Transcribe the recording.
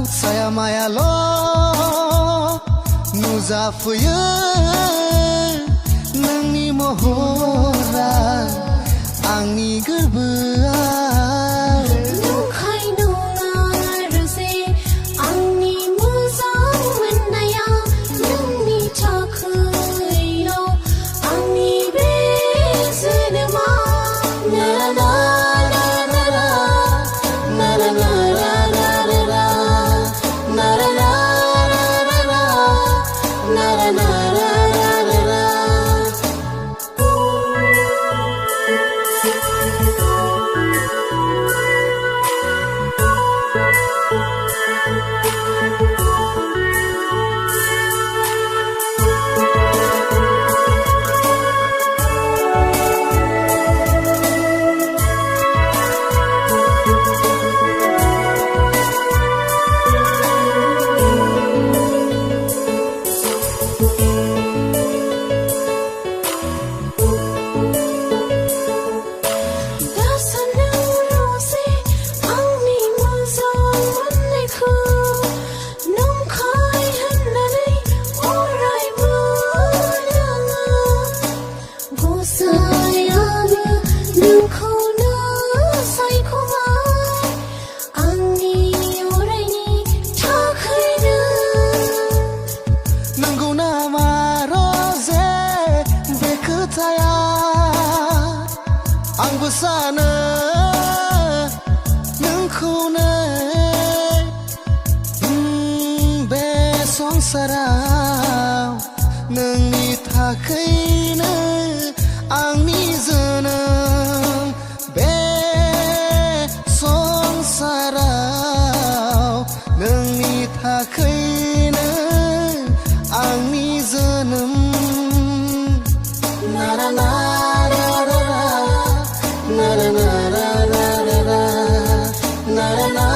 Saya maya lo nuzafuyo nangni mohora angni gorbोआव नंखाय नङा रोजे आंनि मोजां मोननाया नोंनि थाखायल' आंनि बे जोनोमा ना ना ना ना ना ना ना आंबो सानो नोंखौनो बे संसाराव नोंनि थाखायनो आंनि जोनोम बे संसाराव नोंनि थाखायनो आंनि जोनोम ना ना ना na na na na na na na na